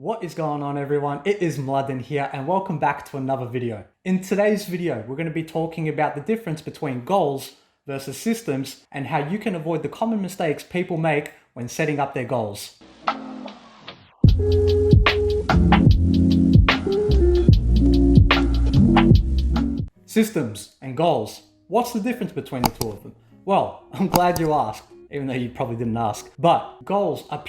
What is going on, everyone? It is Mladen here and welcome back to another video. In today's video, we're going to be talking about the difference between goals versus systems and how you can avoid the common mistakes people make when setting up their goals. Systems and goals. What's the difference between the two of them? Well, I'm glad you asked, even though you probably didn't ask. But goals are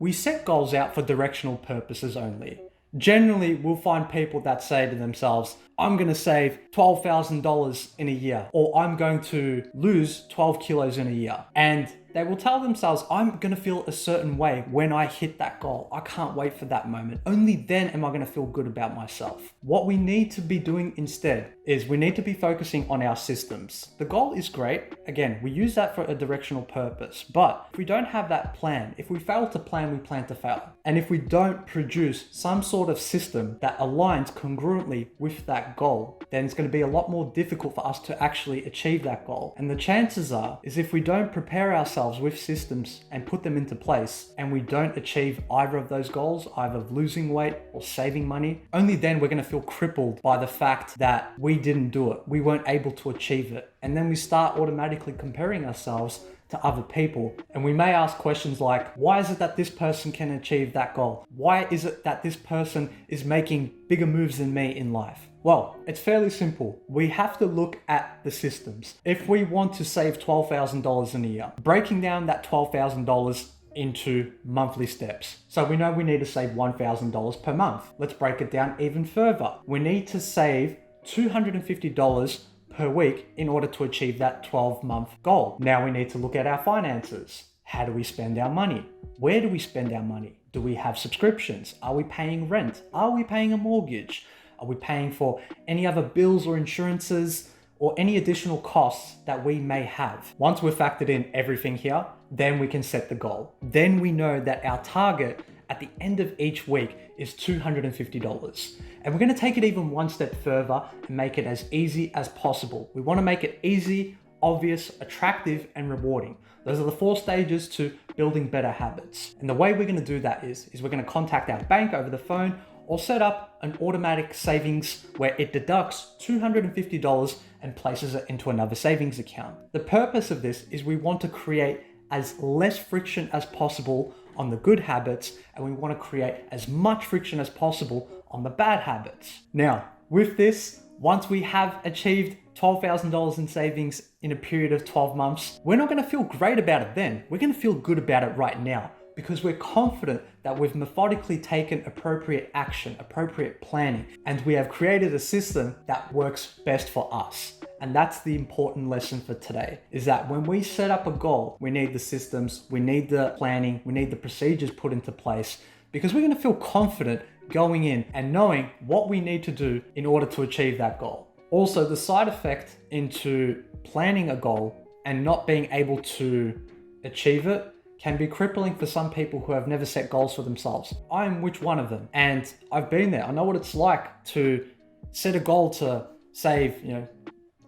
we set goals out for directional purposes only. Generally, we'll find people that say to themselves, I'm going to save $12,000 in a year, or I'm going to lose 12 kilos in a year. And they will tell themselves, I'm going to feel a certain way when I hit that goal. I can't wait for that moment. Only then am I going to feel good about myself. What we need to be doing instead is we need to be focusing on our systems. The goal is great. Again, we use that for a directional purpose. But if we don't have that plan, if we fail to plan, we plan to fail. And if we don't produce some sort of system that aligns congruently with that goal, then it's going to be a lot more difficult for us to actually achieve that goal. And the chances is if we don't prepare ourselves with systems and put them into place, and we don't achieve either of those goals, either losing weight or saving money, only then we're going to feel crippled by the fact that we didn't do it. We weren't able to achieve it. And then we start automatically comparing ourselves to other people. And we may ask questions like, why is it that this person can achieve that goal? Why is it that this person is making bigger moves than me in life? Well, it's fairly simple. We have to look at the systems. If we want to save $12,000 in a year, breaking down that $12,000 into monthly steps. So we know we need to save $1,000 per month. Let's break it down even further. We need to save $250 per week in order to achieve that 12-month goal. Now we need to look at our finances. How do we spend our money? Where do we spend our money? Do we have subscriptions? Are we paying rent? Are we paying a mortgage? Are we paying for any other bills or insurances or any additional costs that we may have? Once we've factored in everything here, then we can set the goal. Then we know that our target at the end of each week is $250. And we're going to take it even one step further and make it as easy as possible. We want to make it easy, obvious, attractive, and rewarding. Those are the 4 stages to building better habits. And the way we're going to do that is we're going to contact our bank over the phone or set up an automatic savings where it deducts $250 and places it into another savings account. The purpose of this is we want to create as less friction as possible on the good habits, and we want to create as much friction as possible on the bad habits. Now, with this, once we have achieved $12,000 in savings in a period of 12 months, we're not going to feel great about it then. We're going to feel good about it right now, because we're confident that we've methodically taken appropriate action, appropriate planning, and we have created a system that works best for us. And that's the important lesson for today, is that when we set up a goal, we need the systems, we need the planning, we need the procedures put into place, because we're going to feel confident going in and knowing what we need to do in order to achieve that goal. Also, the side effect into planning a goal and not being able to achieve it can be crippling for some people who have never set goals for themselves. I'm which one of them, and I've been there. I know what it's like to set a goal to save,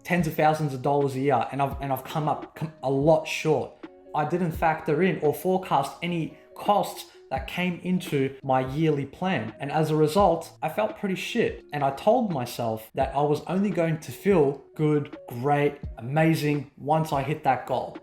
tens of thousands of dollars a year, and I've come up a lot short. I didn't factor in or forecast any costs that came into my yearly plan, and as a result, I felt pretty shit. And I told myself that I was only going to feel good, great, amazing once I hit that goal.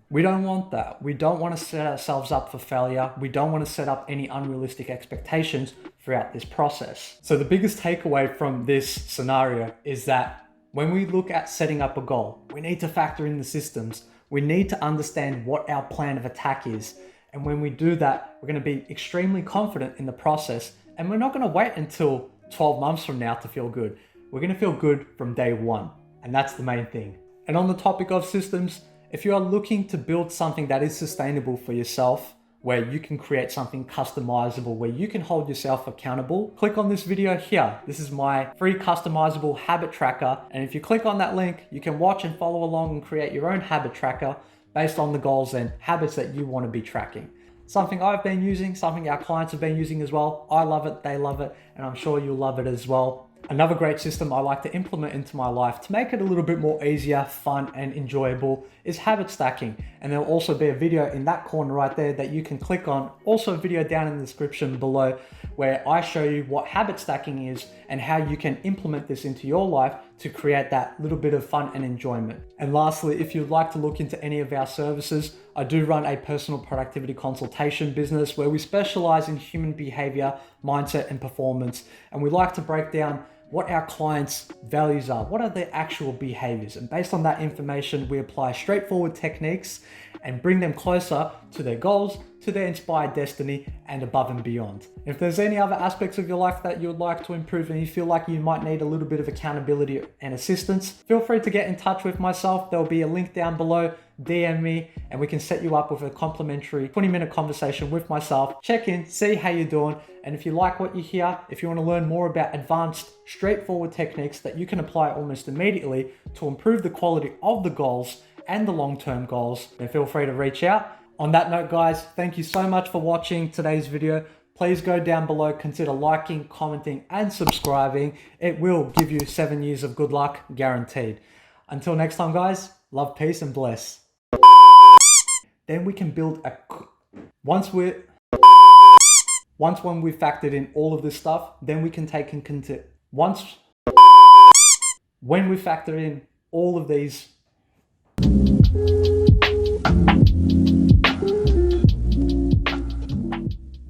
We don't want that. We don't want to set ourselves up for failure. We don't want to set up any unrealistic expectations throughout this process. So the biggest takeaway from this scenario is that when we look at setting up a goal, we need to factor in the systems. We need to understand what our plan of attack is. And when we do that, we're going to be extremely confident in the process. And we're not going to wait until 12 months from now to feel good. We're going to feel good from day one. And that's the main thing. And on the topic of systems, if you are looking to build something that is sustainable for yourself, where you can create something customizable, where you can hold yourself accountable, click on this video here. This is my free customizable habit tracker. And if you click on that link, you can watch and follow along and create your own habit tracker based on the goals and habits that you want to be tracking. Something I've been using, something our clients have been using as well. I love it, they love it, and I'm sure you'll love it as well. Another great system I like to implement into my life to make it a little bit more easier, fun, and enjoyable is habit stacking. And there'll also be a video in that corner right there that you can click on. Also a video down in the description below where I show you what habit stacking is and how you can implement this into your life to create that little bit of fun and enjoyment. And lastly, if you'd like to look into any of our services, I do run a personal productivity consultation business where we specialize in human behavior, mindset, and performance. And we like to break down what our clients' values are, what are their actual behaviors. And based on that information, we apply straightforward techniques and bring them closer to their goals, to their inspired destiny, and above and beyond. If there's any other aspects of your life that you would like to improve and you feel like you might need a little bit of accountability and assistance, feel free to get in touch with myself. There'll be a link down below. DM me and we can set you up with a complimentary 20-minute conversation with myself. Check in, see how you're doing. And if you like what you hear, if you want to learn more about advanced, straightforward techniques that you can apply almost immediately to improve the quality of the goals and the long-term goals, then feel free to reach out. On that note, guys, thank you so much for watching today's video. Please go down below, consider liking, commenting, and subscribing. It will give you 7 years of good luck, guaranteed. Until next time, guys, love, peace, and bless. Then we can build a... Once when we've factored in all of this stuff, then we can take in when we factor in all of these